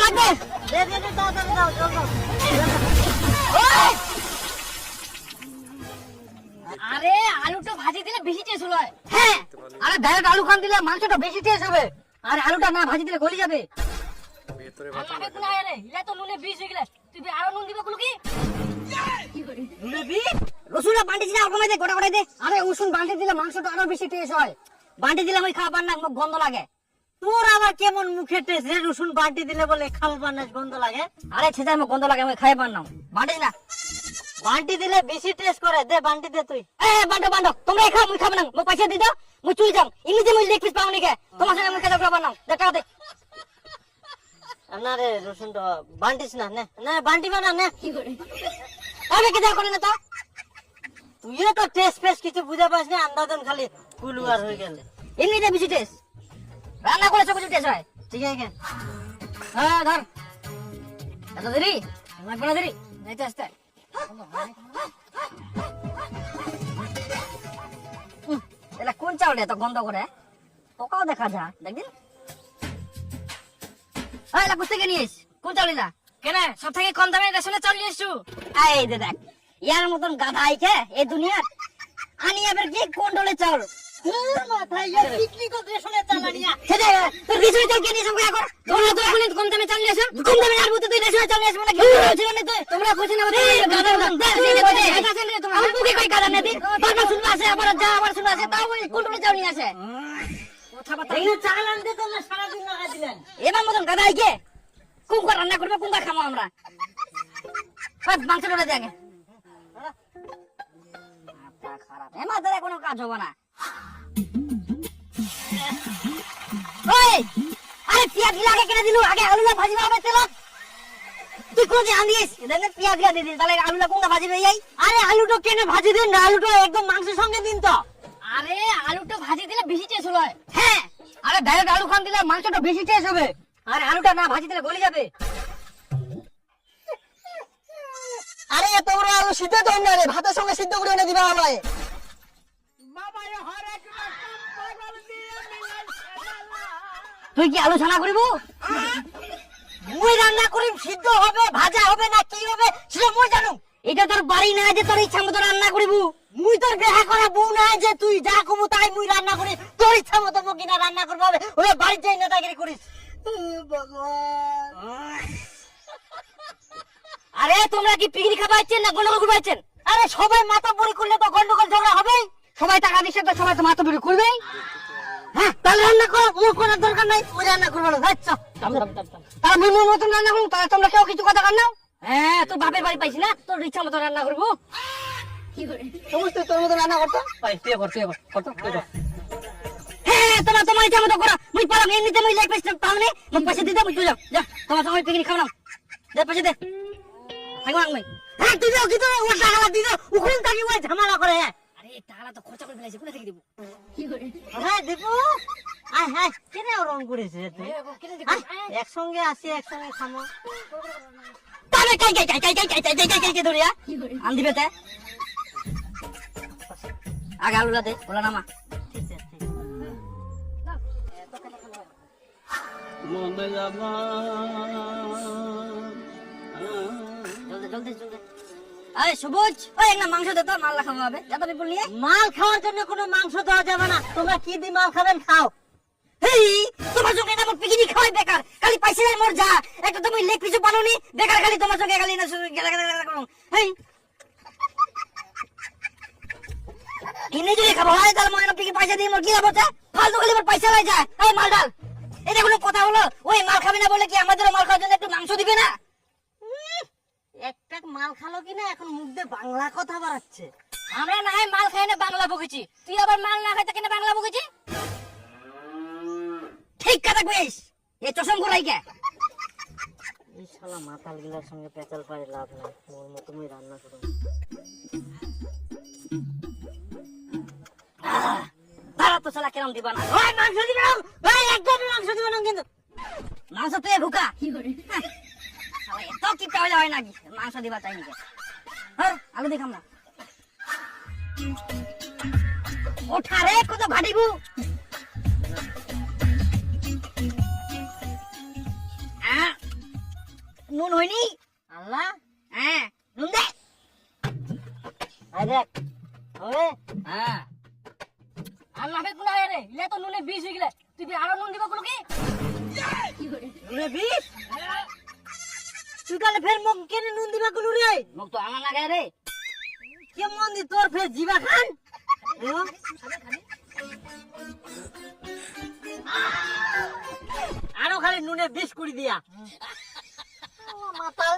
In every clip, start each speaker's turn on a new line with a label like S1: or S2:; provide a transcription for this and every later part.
S1: লাগবে?
S2: দে দে দে, দাও দাও দাও দাও, দাও।
S1: ওই! আরে আলুটা ভাজি দিলে বেশি টেস্ট হয়। হ্যাঁ, আরে ডাইরেক্ট আলু খান দিলে মাংসটা বেশি টেস্ট হবে। আর আলুটা না ভাজি দিলে গলে যাবে। আল্লাহকে কোন আয় রে, ইলা তো নুনে বিষ হয়ে গেলে। তুই আরো নুন দিবা কুলকি? নুনে বিষ? রসুনটা বান্টি দিলে আর কমাই দে, গোটা গোটা দে। আরে রসুন বান্টি দিলে মাংসটা আরো বেশি টেস্ট হয়। বান্টি দিলে আমি খাবার না, মুখ গন্ধ লাগে।
S2: তোর আবার কেমন মুখে টেস্ট রে? রসুন বাটি দিলে বলে খাবার না গন্ধ লাগে?
S1: আরে ছেদার মুখ গন্ধ লাগে, আমি খাই পার না। বান্টি না।
S2: বাটি দিলে বেশি টেস্ট করে। দে বাটি দে তুই।
S1: এ বান্টো বান্টো, তোমরা খাও, মুই খাব না। মুই পয়সা দি দাও, মুই চুই যাম। এমনিতে মুই লেগ পিস পাও নাকি? তোমার সঙ্গে মুই খেতে খাবার না। দে টাকা দে।
S2: না রে, রসুনটা বান্টিস না, নে না বান্টি বানা নে।
S1: আমি কি যা করে না তো?
S2: তুইও তো টেস্ট ফেস্ট কিছু বুঝে পাস না, আন্দাজন খালি কুলুয়ার হয়ে গেলে।
S1: এমনিতে বেশি টেস্ট। রান্না করে সব কিছু টেস্ট হয়।
S2: ঠিক আছে।
S1: হ্যাঁ ধর। এত দেরি? লাগবে না দেরি? যাইতে আসতে। এটা কোন চাউল এত গন্ধ করে? পোকাও দেখা যা, দেখদিন। এই লা কুস্তে নিয়ে এস। কোন চাউল এটা? কেন সব থেকে কম দামে রেশনে চাউল নিয়ে এসছু? এই দে দেখ। ইয়ার মতন গাধা আইছে এই দুনিয়ার। আনি আবার কি কন্ডলে চাউল।
S2: তোর মাথায় ইয়া পিকনিক করতে শুনে চালানিয়া।
S1: সেটা তোর রেশনে চাউল কে নিয়ে সব কর। তোমরা তো এখন কম দামে চাউল নিয়ে এসো। কম দামে আর বুঝতে তুই রেশনে চাউল নিয়ে আসবে নাকি? ছিল না তুই। তোমরা বুঝছ না বুঝছ। গাধা গাধা। এটা আছে রে তোমরা। আমি বুকে কই গাধা না দিন। বারবার শুনবা আসে আবার যা আবার শুনবা আসে তাও ওই কন্ডলে চাউল নিয়ে আসে। কথা কথা।
S2: এই চাল আনতে তোমরা সারা দিন লাগা দিলেন।
S1: এবার মতন গাধা আইকে। কুঙ্কা রান্না করবে, কুঙ্কা খামো আমরা। মাংস ডলে দে আগে। খারাপ এমা ধরে কোনো কাজ হবে না। ওই আরে পেঁয়াজ গিলা আগে কেটে দিলু, আগে আলুলা ভাজি হবে তেল। তুই কোন আনিস দেনে পেঁয়াজ গিলা দিদি, তাহলে আলুলা কোনটা ভাজি হয়ে যাই?
S2: আরে আলুটা কেন ভাজি দিন না? আলুটা একদম মাংসের সঙ্গে দিন তো।
S1: আরে আলুটা ভাজি দিলে বেশি টেস্ট হয়। হ্যাঁ, আরে ডাইরেক্ট আলু খান দিলে মাংসটা বেশি টেস্ট হবে। আর আলুটা না ভাজি দিলে গলে যাবে।
S2: আরে তোমরা আলু সিদ্ধ দাও না রে, ভাতের সঙ্গে সিদ্ধ করে এনে দিবা আমায়।
S1: তুই কি আলু ছানা করিব?
S2: মুই রান্না করিম, সিদ্ধ হবে ভাজা হবে না কি হবে সেটা মুই জানো।
S1: এটা তোর বাড়ি না যে তোর ইচ্ছা মতো রান্না করিব।
S2: মুই তোর বিয়া করা বউ না যে তুই যা কমু তাই মুই রান্না করি। তোর ইচ্ছা মতো মুই কিনা রান্না করবো হবে, ওই বাড়ি যাই নেতাগিরি করিস। ভগবান,
S1: আরে তোমরা কি পিকনিক খাবা আইছেন না গন্ডগোল করবা আইছেন?
S2: আরে সবাই মাথা পরি করলে তো গন্ডগোল ঝগড়া হবেই।
S1: সবাই টাকা দিচ্ছে তো সবাই তো মাথা বিড়ি করবে।
S2: হ্যাঁ তাহলে রান্না কর, মুই করার দরকার নাই, মুই রান্না করবো না। আচ্ছা
S1: তার মুই মতন রান্না করুন, তাহলে তোমরা কেউ কিছু কথা কান নাও। হ্যাঁ তুই বাপের বাড়ি পাইছি না, তোর ইচ্ছা মতো রান্না করবো।
S2: সমস্ত তোর মতো রান্না করতো।
S1: তুই কর। হ্যাঁ তোমার তোমার ইচ্ছা মতো করো। মুই পারলাম এমনিতে মুই লেগ পিস পাওনি, মুই পয়সা দিতে মুই চলে যাও। যা তোমার সঙ্গে পিকনিক খাও না। দে পয়সা দে। থাকবো না মুই।
S2: হ্যাঁ তুই যাও কিন্তু ও টাকা দিতে উখুন থাকি ওই ঝামেলা করে।
S1: আরে টাকা তো খরচা করে ফেলেছি, কোথা থেকে দিব?
S2: হ্যাঁ দেবো। আয় হ্যাঁ কেন রং করেছে তুই? একসঙ্গে আসি একসঙ্গে খামো।
S1: তাহলে কাই ধরিয়া আন দিবে তে আগে আলুলা দে, ওলা নামা।
S2: ঠিক আছে ঠিক
S1: জলদি আরে সবুজ, ওই একটা মাংস দে তো, মাল খাওয়া হবে। যা তো বিপুল নিয়ে।
S2: মাল খাওয়ার জন্য কোনো মাংস দেওয়া যাবে না। তোমরা কি দি মাল খাবেন খাও।
S1: হেই তোমার সঙ্গে এটা আমার পিকনিক খাওয়াই বেকার, খালি পয়সা দেয় মোর যা। একটা তুমি লেগ পিছু বানোনি বেকার, খালি তোমার সঙ্গে খালি না গেলা হেই কিনে যদি খাবো হয় তাহলে মনে পিকি পয়সা দিয়ে মোর কি লাভ হচ্ছে? ফালতু খালি মোর পয়সা হয়ে যায়। এই মাল ডাল, এটা কোনো কথা হলো? ওই মাল খাবি না বলে কি আমাদেরও মাল খাওয়ার জন্য একটু মাংস দিবে না?
S2: এক প্যাক মাল খালো কিনা এখন মুখ দিয়ে বাংলা কথা বাড়াচ্ছে।
S1: আমরা না হয় মাল খাই না বাংলা বকেছি, তুই আবার মাল না খাইতে কেন বাংলা বকেছি? ঠিক কথা কইস। এই চশম করাই কে?
S2: এই শালা মাতাল গিলার সঙ্গে পেঁচাল পারে লাভ নাই, মোর মতো মুই রান্না করব।
S1: তারা তো শালা কেরম দিবা না।
S2: ওই মাংস দিবে না, ওই একদম মাংস দিবে না কিন্তু।
S1: মাংস পেয়ে ভুকা। শালা এত কি পাওয়া হয় নাকি মাংস দিবা চাই নাকি? হ্যাঁ আলু দেখাম না। ওঠা রে কত ভাটিবু। নুন হয়নি।
S2: আল্লাহ
S1: হ্যাঁ নুন দে।
S2: আই দেখ হবে।
S1: হ্যাঁ আর নাবে কোন আয় রে, ইলে তো নুনে বিষ হয়ে গেলে তুই আরো নুন দিবা কোন কি?
S2: নুনে বিষ? তুই তাহলে ফের মোক কেন নুন দিবা গুলো রে?
S1: মোক তো আনা লাগে রে।
S2: কেমন দি তোর ফের জিবা খান? আরো খালি নুনে বিষ করে দিয়া মাতাল।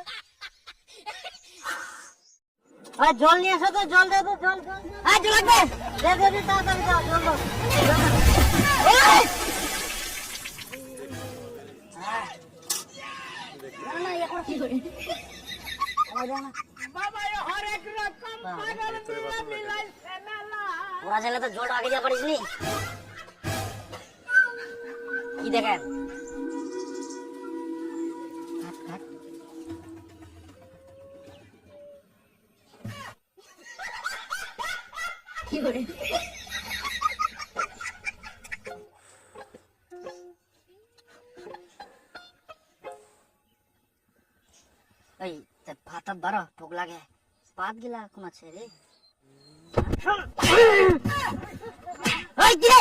S2: আর জল নিয়ে এসো তো, জল দে তো, জল জল
S1: হ্যাঁ জল লাগবে।
S2: দে দে দে, তাড়াতাড়ি দাও জল দাও।
S1: না এখন কি করে? ওরা ছেলে তো জল আগে যা পারিস নি। কি দেখেন? কি করে? এই ভাত বারো ঠোক লাগে পাত গিলা কোন আছে রে? ওই কি রে?